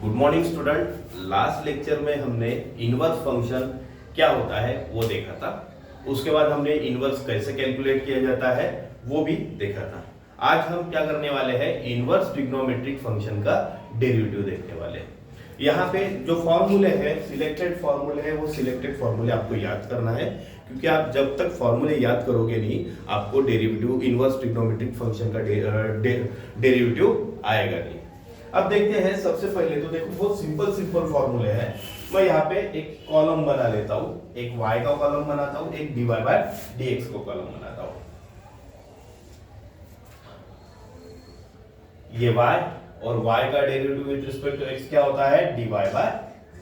Good morning student. Last lecture में हमने inverse function क्या होता है वो देखा था। उसके बाद हमने इनवर्स कैसे कैलकुलेट किया जाता है वो भी देखा था। आज हम क्या करने वाले हैं, इनवर्स ट्रिग्नोमेट्रिक फंक्शन का डेरिवेटिव देखने वाले हैं। यहाँ पे जो फॉर्मूले हैं, सिलेक्टेड फॉर्मूले हैं, वो सिलेक्टेड फॉर्मूले आपको याद करना है, क्योंकि आप जब तक फॉर्मूले याद करोगे नहीं आपको डेरिवेटिव, इनवर्स ट्रिग्नोमेट्रिक फंक्शन का डेरिवेटिव आएगा नहीं। अब देखते हैं, सबसे पहले तो देखो बहुत सिंपल फॉर्मूले हैं। मैं यहाँ पे एक कॉलम बना लेता हूँ, एक y का कॉलम बनाता हूँ, एक dy बाय dx को कॉलम बनाता हूँ। ये y और y का derivative with respect to x क्या होता है, dy बाय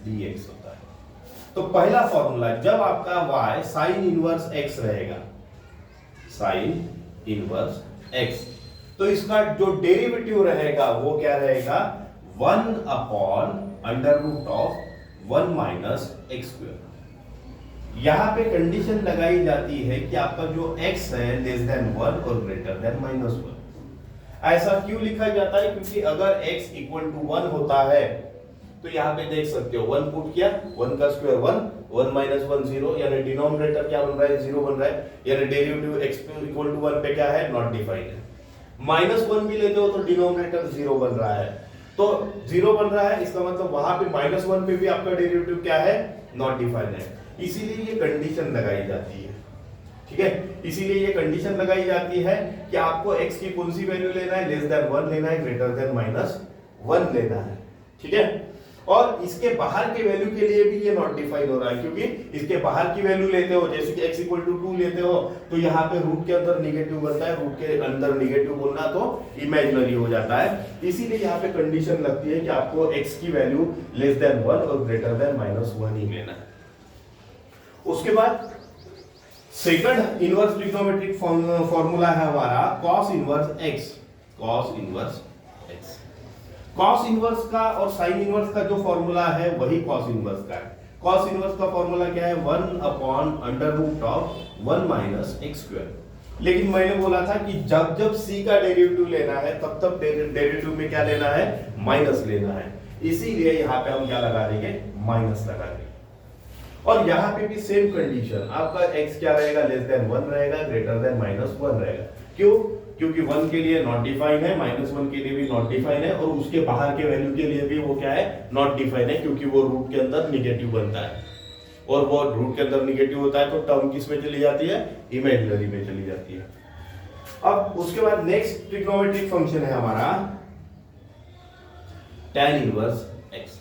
dx होता है। तो पहला फॉर्मूला, जब आपका y साइन इनवर्स x रहेगा, साइन इनवर्स x, तो इसका जो डेरिवेटिव रहेगा वो क्या रहेगा, 1 upon under root of 1 minus X square. यहां पे कंडीशन लगाई जाती है कि आपका जो x है लेस देन 1 और ग्रेटर देन माइनस 1। ऐसा क्यों लिखा जाता है, क्योंकि अगर x इक्वल टू 1 होता है तो यहां पे देख सकते हो 1 पुट किया, 1 का स्क्वायर 1, 1 माइनस 1 0, यानी डिनोमिनेटर क्या बन रहा है, 0 बन रहा है, यानी डेरिवेटिव x इक्वल टू 1 पे क्या है, नॉट डिफाइंड है। माइनस 1 भी लेते हो तो डिनोमिनेटर 0 बन रहा है, तो 0 बन रहा है, इसका मतलब वहां पे माइनस 1 पे भी आपका डेरिवेटिव क्या है, नॉट डिफाइंड है। इसीलिए ये कंडीशन लगाई जाती है, ठीक है। इसीलिए ये कंडीशन लगाई जाती है कि आपको x की कौन सी वैल्यू लेना है, लेस देन 1 लेना है, ग्रेटर देन माइनस 1 लेना है, ठीक है। और इसके बाहर के वैल्यू के लिए भी ये नॉट डिफाइन हो रहा है, क्योंकि इसके बाहर की वैल्यू लेते हो, जैसे कि x इक्वल टू 2 लेते हो तो यहाँ पे रूट के अंदर निगेटिव बनता है, रूट के अंदर निगेटिव बोलना तो इमेजिनरी हो जाता है। इसीलिए यहाँ पे कंडीशन लगती है कि आपको x की वैल्यू लेस देन 1 और ग्रेटर देन माइनस 1 ही लेना है। उसके बाद सेकंड इनवर्स ट्रिग्नोमेट्रिक फॉर्मूला है हमारा cos inverse x। cos inverse x, cos inverse का और sin इनवर्स का जो फॉर्मूला है वही cos इनवर्स का है। cos इनवर्स का फॉर्मूला क्या है, 1 upon under root of 1 minus X square. लेकिन मैंने बोला था कि जब जब c का डेरिवेटिव लेना है तब तब डेरिवेटिव में क्या लेना है, माइनस लेना है। इसीलिए यहाँ पे हम क्या लगा देंगे, माइनस लगा देंगे। और यहाँ पे भी सेम कंडीशन, आपका x क्या रहेगा, लेस देन 1 रहेगा, ग्रेटर देन माइनस 1 रहेगा। क्यों, क्योंकि 1 के लिए नॉट डिफाइन है, माइनस 1 के लिए भी नॉट डिफाइन है, और उसके बाहर के वैल्यू के लिए भी वो क्या है, नॉट डिफाइन है, क्योंकि वो रूट के अंदर निगेटिव बनता है, और वो रूट के अंदर निगेटिव होता है तो टर्म किस में चली जाती है, इमेजिनरी में चली जाती है। अब उसके बाद नेक्स्ट ट्रिग्नोमेट्रिक फंक्शन है हमारा tan inverse x।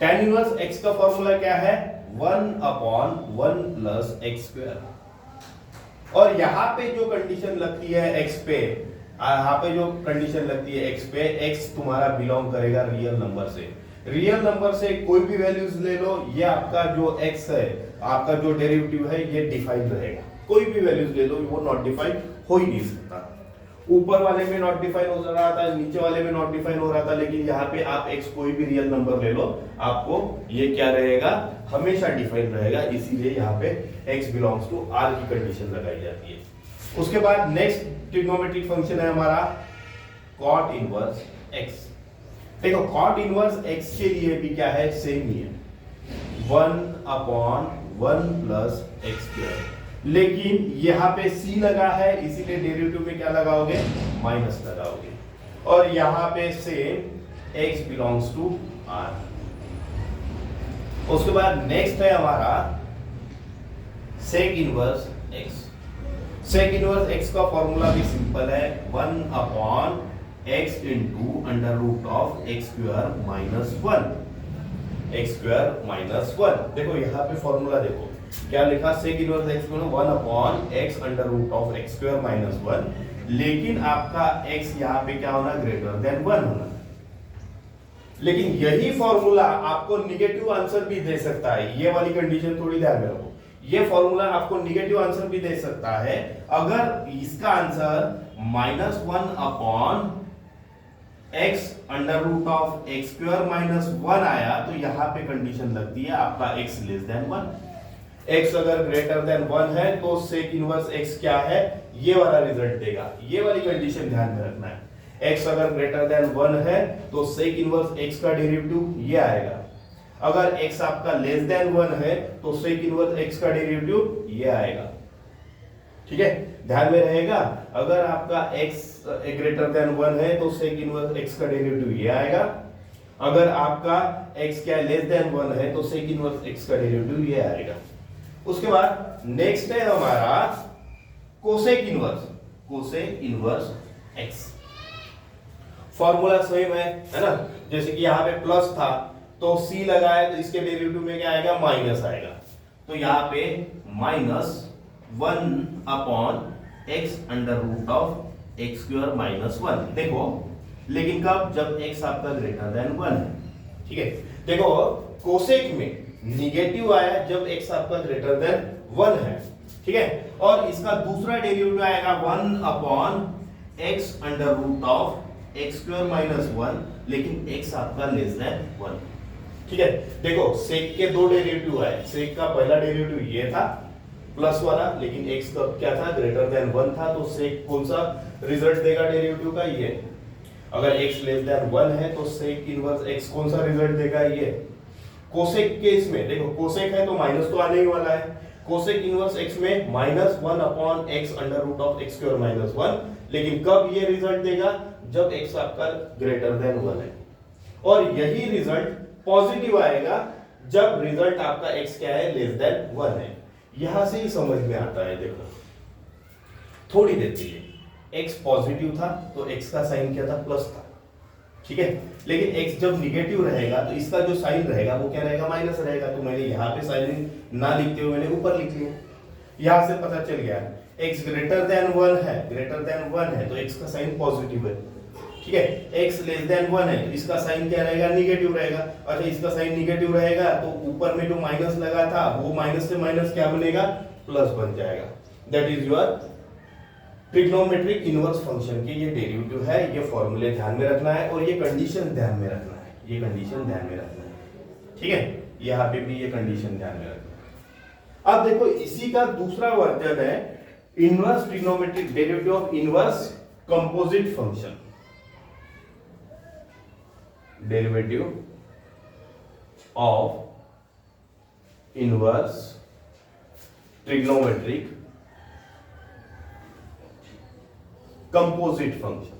tan inverse x का फॉर्मूला क्या है, 1 अपॉन 1 प्लस एक्स स्क्वायर। और यहाँ पे जो कंडीशन लगती है x पे, यहाँ पे जो कंडीशन लगती है x पे, x तुम्हारा बिलोंग करेगा रियल नंबर से। रियल नंबर से कोई भी वैल्यूज ले लो, ये आपका जो x है, आपका जो डेरिवेटिव है ये डिफाइन रहेगा। कोई भी वैल्यूज ले लो, वो नॉट डिफाइन हो ही नहीं सकता। ऊपर वाले में नॉट डिफाइन हो रहा था, नीचे वाले में नॉट डिफाइन हो रहा था, लेकिन यहाँ पे आप x कोई भी रियल नंबर ले लो, आपको ये क्या रहेगा, हमेशा डिफाइन रहेगा। इसीलिए यहाँ पे x बिलोंग्स टू r की कंडीशन लगाई जाती है। उसके बाद नेक्स्ट ट्रिग्नोमेट्रिक फंक्शन है हमारा cot इनवर्स x। देखो cot इनवर्स x के लिए भी क्या है, सेम ही है, 1 अपॉन 1 प्लस एक्स स्क्वायर। लेकिन यहाँ पे c लगा है, इसीलिए डेरिवेटिव में क्या लगाओगे, माइनस लगाओगे। और यहाँ पे same x belongs to r। उसके बाद नेक्स्ट है हमारा sec inverse x। Sec inverse x का फॉर्मूला भी सिंपल है, 1 upon x into under root of X square minus 1, X square minus 1। देखो यहाँ पे फॉर्मूला देखो क्या लिखा, सेक इनवर्स x को 1 upon x under root of X square minus 1, लेकिन आपका x यहाँ पे क्या होना, ग्रेटर देन 1 होना। लेकिन यही फॉर्मूला आपको निगेटिव आंसर भी दे सकता है, ये वाली कंडीशन थोड़ी ध्यान में रखो। ये फॉर्मूला आपको निगेटिव आंसर भी दे सकता है अगर इसका answer minus 1 upon x under root of X square minus 1 आया, तो यहाँ पे कंडीशन लगती है आपका x लेस देन 1। x अगर ग्रेटर देन 1 है तो सेक इनवर्स x क्या है, ये वाला रिजल्ट देगा। ये वाली कंडीशन ध्यान में रखना है। x अगर ग्रेटर देन 1 है तो सेक इनवर्स x का डेरिवेटिव ये आएगा। अगर x आपका लेस देन 1 है तो सेक इनवर्स x का डेरिवेटिव ये आएगा। ठीक है, ध्यान में रहेगा। अगर आपका x ग्रेटर देन 1 है तो सेक इनवर्स x का डेरिवेटिव ये आएगा। अगर आपका x क्या लेस देन 1 है तो सेक इनवर्स x का डेरिवेटिव ये आएगा। उसके बाद नेक्स्ट है हमारा cosec inverse x। Formula same है ना, जैसे कि यहाँ पे प्लस था तो c लगाए तो इसके डेरिवेटिव में क्या आएगा, माइनस आएगा। तो यहाँ पे -1/x√(x²-1) देखो, लेकिन कब, जब x आपका ग्रेटर देन 1 है। ठीक है, देखो कोसेक में निगेटिव आया जब x आपका ग्रेटर देन 1 है। ठीक है, और इसका दूसरा डेरिवेटिव आएगा 1/x√(x²-1), लेकिन x आपका लेस देन 1। ठीक है, देखो सेक के दो डेरिवेटिव आए। सेक का पहला डेरिवेटिव ये था प्लस वाला, लेकिन x का क्या था, ग्रेटर देन 1 था, तो सेक कौन सा रिजल्ट देगा डेरिवेटिव का, ये। अगर x लेस देन 1 है तो सेक इनवर्स x कौन सा रिजल्ट देगा, ये। कोसेक केस में देखो, कोसेक है तो माइनस तो आने ही वाला है। कोसेक इनवर्स x में -1/x√(x²-1), लेकिन कब ये रिजल्ट देगा, जब x आपका ग्रेटर देन 1 है। और यही रिजल्ट पॉजिटिव आएगा जब रिजल्ट आपका x क्या है, लेस देन 1 है। यहां से ही समझ में आता है। देखो थोड़ी देर के लिए x पॉजिटिव था तो x का साइन क्या था, प्लस था। ठीक है, लेकिन x जब निगेटिव रहेगा तो इसका जो साइन रहेगा वो क्या रहेगा, माइनस रहेगा। तो मैंने यहाँ पे साइन ना लिखते हुए मैंने ऊपर लिख लिया। यहां से पता चल गया x ग्रेटर देन 1 है तो x का साइन पॉजिटिव है। ठीक है, x लेस देन 1 है तो इसका साइन क्या रहेगा, निगेटिव रहेगा। अच्छा, इसका साइन निगेटिव रहेगा तो ऊपर में जो माइनस लगा था वो माइनस से माइनस क्या बनेगा, प्लस बन जाएगा। That is your trigonometric inverse function के ये डेरिवेटिव है। ये फॉर्मूले ध्यान में रखना है और ये कंडीशन ध्यान में रखना है। ठीक है, यहाँ पे भी ये कंडीशन ध्यान में रखना है। अब देखो इसी का दूसरा वर्जन है inverse trigonometric derivative of inverse composite function. Derivative of inverse trigonometric composite function.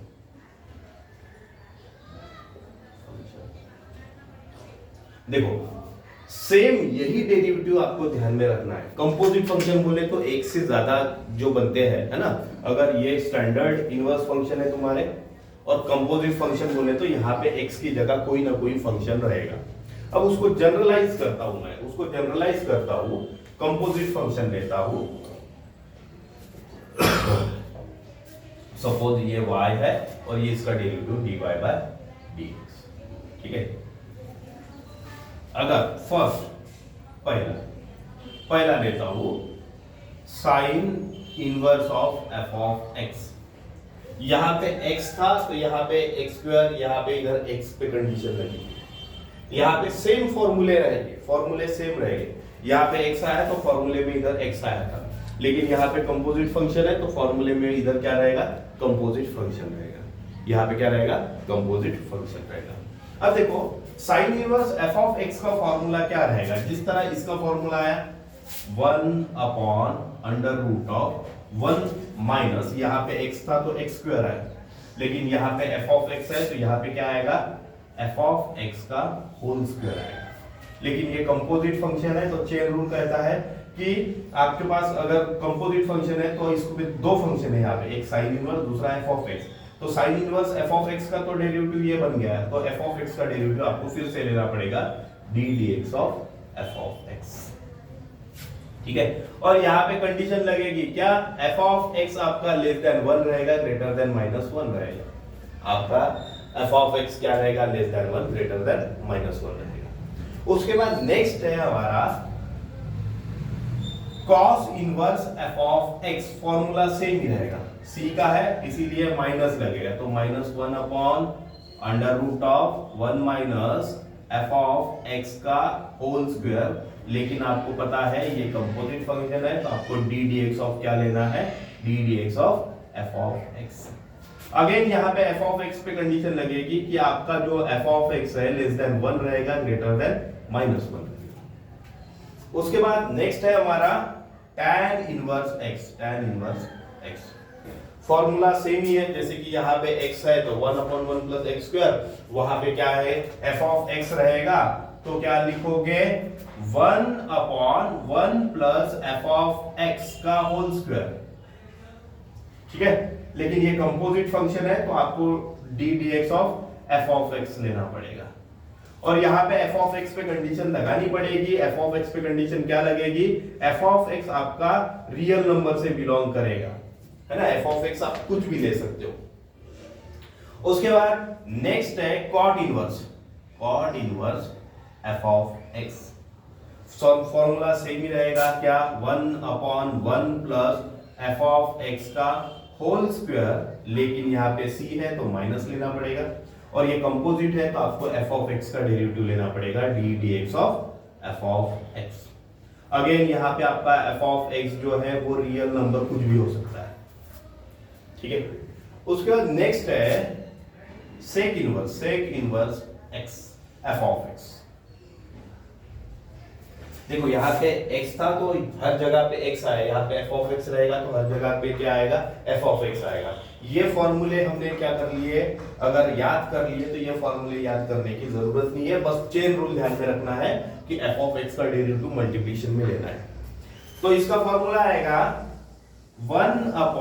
देखो सेम यही डेरिवेटिव आपको ध्यान में रखना है। कंपोजिट फंक्शन बोले तो एक से ज्यादा जो बनते हैं, है ना। अगर ये स्टैंडर्ड इनवर्स फंक्शन है तुम्हारे और कंपोजिट फंक्शन बोले तो यहाँ पे x की जगह कोई ना कोई फंक्शन रहेगा। अब उसको जनरलाइज करता हूं मैं, कंपोजिट फंक्शन लेता हूं। सपोज ये y है और ये इसका डेरिवेटिव dy/dx। ठीक है, अगर फर्स्ट पहला लेता हूं sine inverse of f of x। यहां पे x था तो यहां पे x², यहां पे इधर x पे कंडीशन लगी। यहां पे सेम फॉर्मूले सेम रहेंगे। यहां पे x आया तो फॉर्मूले में इधर x आया था, लेकिन यहाँ पे कंपोजिट फंक्शन है तो फॉर्मूले में इधर क्या रहेगा, कंपोजिट फंक्शन रहेगा। यहाँ पे क्या रहेगा, कंपोजिट फंक्शन रहेगा। अब देखो sine inverse f of x का फॉर्मूला क्या रहेगा, जिस तरह इसका फॉर्मूला आया 1/√(1) माइनस, यहाँ पे x था तो x² आया, लेकिन यहाँ पे f ऑफ x है तो यहाँ पे क्या आएगा, f ऑफ x का होल स्क्वायर आएगा। लेकिन ये कंपोजिट फंक्शन है तो चेन रूल कहता है कि आपके पास अगर कंपोजिट फंक्शन है तो इसको भी दो फंक्शन है यहाँ पे, एक साइन इनवर्स, दूसरा f ऑफ x। तो sine inverse f of x का तो डेरिवेटिव ये बन गया है, तो f ऑफ x का डेरिवेटिव आपको फिर से लेना पड़ेगा ddx of f of x। ठीक है, और यहाँ पे कंडीशन लगेगी क्या, f ऑफ x आपका लेस देन 1 रहेगा, ग्रेटर देन -1 रहेगा। आपका f ऑफ x क्या रहेगा, लेस देन 1, ग्रेटर देन -1 रहेगा। उसके बाद नेक्स्ट है हमारा cos inverse f of x। Formula same ही रहेगा, c का है इसीलिए माइनस लगेगा, तो -1/√(1 माइनस f ऑफ x का होल स्क्वायर। लेकिन आपको पता है ये कंपोजिट फंक्शन है तो आपको ddx ऑफ क्या लेना है, ddx of f of x। Again यहाँ पे एफ ऑफ एक्स पे कंडीशन लगेगी कि आपका जो एफ ऑफ एक्स है लेस देन 1 रहेगा, ग्रेटर देन -1 रहेगा। उसके बाद नेक्स्ट है हमारा tan inverse x. tan inverse x formula same ही है, जैसे कि यहाँ पे x है तो 1/1 प्लस एक्स स्क्वायर, वहां पे क्या है f ऑफ x रहेगा, तो क्या लिखोगे 1/1 प्लस एफ ऑफ x का होल स्क्वायर। ठीक है, लेकिन ये कंपोजिट फंक्शन है तो आपको D d x of f of x लेना पड़ेगा। और यहाँ पे एफ ऑफ एक्स पे कंडीशन लगानी पड़ेगी। एफ ऑफ एक्स पे कंडीशन क्या लगेगी, एफ ऑफ एक्स आपका रियल नंबर से बिलोंग करेगा, है ना। एफ ऑफ एक्स आप कुछ भी ले सकते हो। उसके बाद नेक्स्ट है cot inverse. Cot inverse f of x formula same ही रहेगा, क्या 1/1 प्लस एफ ऑफ एक्स का होल स्क्वायर, लेकिन यहाँ पे c है तो माइनस लेना पड़ेगा, और ये कंपोजिट है तो आपको एफ ऑफ एक्स का डेरिवेटिव लेना पड़ेगा, D d x of f of x. Again यहाँ पे आपका एफ ऑफ एक्स जो है वो रियल नंबर कुछ भी हो सकता है, ठीक है। उसके बाद नेक्स्ट है sec inverse X F of X. देखो यहाँ पे x था तो हर जगह पे x आया, यहाँ पे f ऑफ x रहेगा तो हर जगह पे क्या आएगा, f ऑफ x आएगा। ये फॉर्मूले हमने क्या कर लिए, अगर याद कर लिए तो ये फॉर्मूले याद करने की जरूरत नहीं है, बस चेन रूल ध्यान में रखना है कि f ऑफ x का डेरिवेटिव मल्टीप्लिकेशन में लेना है। तो इसका फॉर्मूला आएगा 1/f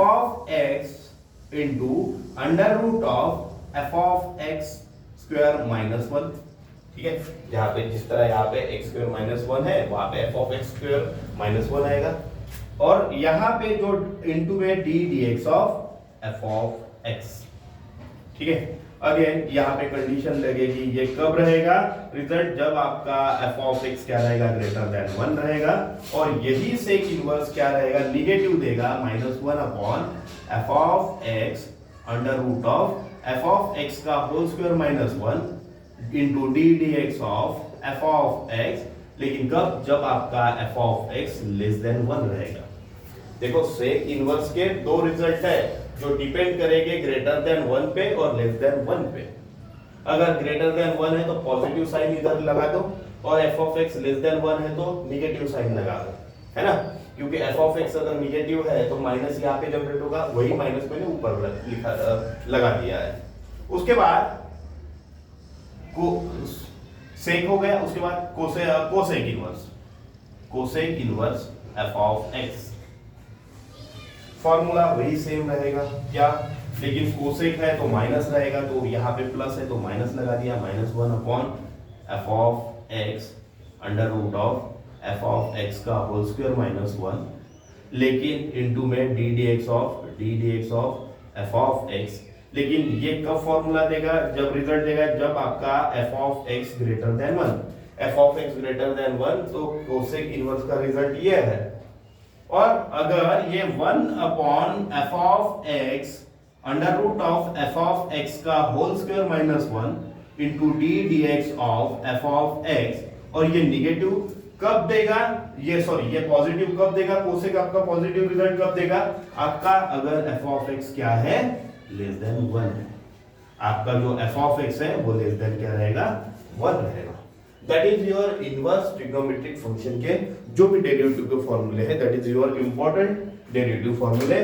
of x into under root of f of x square minus 1। ठीक है, यहाँ पे जिस तरह यहाँ पे x स्क्वायर माइनस 1 है, वहां पे f of x square minus 1 आएगा, और यहाँ पे जो इंटू में d d x of f of x। ठीक है, अगेन यहाँ पे कंडीशन लगेगी, ये कब रहेगा रिजल्ट, जब आपका f ऑफ x क्या रहेगा, ग्रेटर देन 1 रहेगा, और यही सेक इनवर्स क्या रहेगा, निगेटिव देगा, -1/f of x under root of f of x का whole square minus 1 into d d x of f of x, लेकिन कब, जब आपका f of x less than 1 रहेगा। देखो सेक इनवर्स के दो रिजल्ट है जो डिपेंड करेंगे ग्रेटर देन 1 पे और लेस देन 1 पे। अगर ग्रेटर देन 1 है तो पॉजिटिव साइन इधर लगा दो, और F of x less than 1 है तो निगेटिव साइन लगा दो, है ना, क्योंकि एफ ऑफ एक्स अगर निगेटिव है तो माइनस यहाँ पे जनरेट होगा, वही माइनस मैंने ऊपर लिखा लगा दिया है। उसके बाद को सेक हो गया, उसके बाद cosec inverse f of x. Formula वही सेम रहेगा क्या, लेकिन कोसेक है तो माइनस रहेगा, तो यहाँ पे प्लस है तो माइनस लगा दिया, -1/f of x under root of f of x का होल स्क्वायर माइनस 1, लेकिन इनटू में d d x of f of x. लेकिन ये कब फॉर्मूला देगा, जब रिजल्ट देगा, जब आपका f of x greater than 1। f of x greater than 1 तो कोसेक इनवर्स का रिजल्ट ये है। और अगर ये 1/f of x under root of f of x का whole square minus 1 into d d x of f of x, और ये निगेटिव कब देगा, ये पॉजिटिव कब देगा, कोसेक आपका पॉजिटिव रिजल्ट कब देगा, आपका अगर f ऑफ x क्या है, लेस देन 1 है। आपका जो f ऑफ x है वो लेस देन क्या रहेगा, 1 रहेगा। That is your inverse trigonometric function के जो भी डेरिवेटिव के फॉर्मूले हैं, that is your important derivative फॉर्मूले।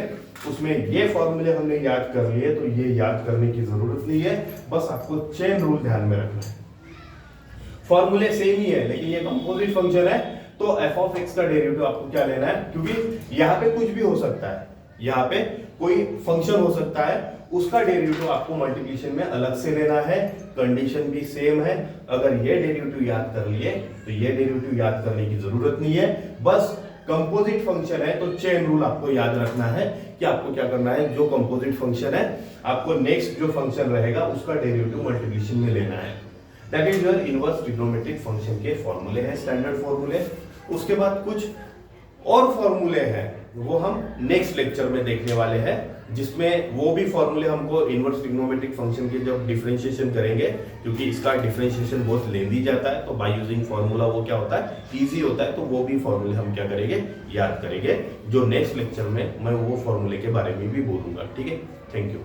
उसमें ये फॉर्मूले हमने याद कर लिए, तो ये याद करने की जरूरत नहीं है, बस आपको चेन रूल ध्यान में रखना है। फॉर्मूले सेम ही है, लेकिन ये कंपोजिट फंक्शन है, तो f ऑफ x का डेरिवेटिव आपको क्या लेना है, क्योंकि यहाँ पे कुछ भी हो सकता है, यहाँ पे कोई फंक्शन हो सकता है, उसका डेरिवेटिव आपको मल्टीप्लिकेशन में अलग से लेना है, कंडीशन भी सेम है। अगर ये डेरिवेटिव याद कर लिए तो ये डेरिवेटिव याद करने की जरूरत नहीं है, बस कंपोजिट फंक्शन है तो चेन रूल आपको याद रखना है कि आपको क्या करना है, जो कंपोजिट फंक्शन है आपको नेक्स्ट जो फंक्शन रहेगा उसका डेरिवेटिव मल्टीप्लिकेशन में लेना है। That is your inverse trigonometric function के फॉर्मूले हैं, स्टैंडर्ड फॉर्मूले। उसके बाद कुछ और फॉर्मूले हैं, वो हम नेक्स्ट लेक्चर में देखने वाले हैं। जिसमें वो भी फॉर्मूले हमको इनवर्स ट्रिग्नोमेट्रिक फंक्शन के जब डिफरेंशिएशन करेंगे, क्योंकि इसका डिफरेंशिएशन बहुत लेंदी जाता है, तो बाय यूजिंग फॉर्मूला वो क्या होता है, इजी होता है। तो वो भी फॉर्मूले हम क्या करेंगे, याद करेंगे, जो नेक्स्ट लेक्चर में मैं वो फॉर्मूले के बारे में भी बोलूंगा। ठीक है, थैंक यू।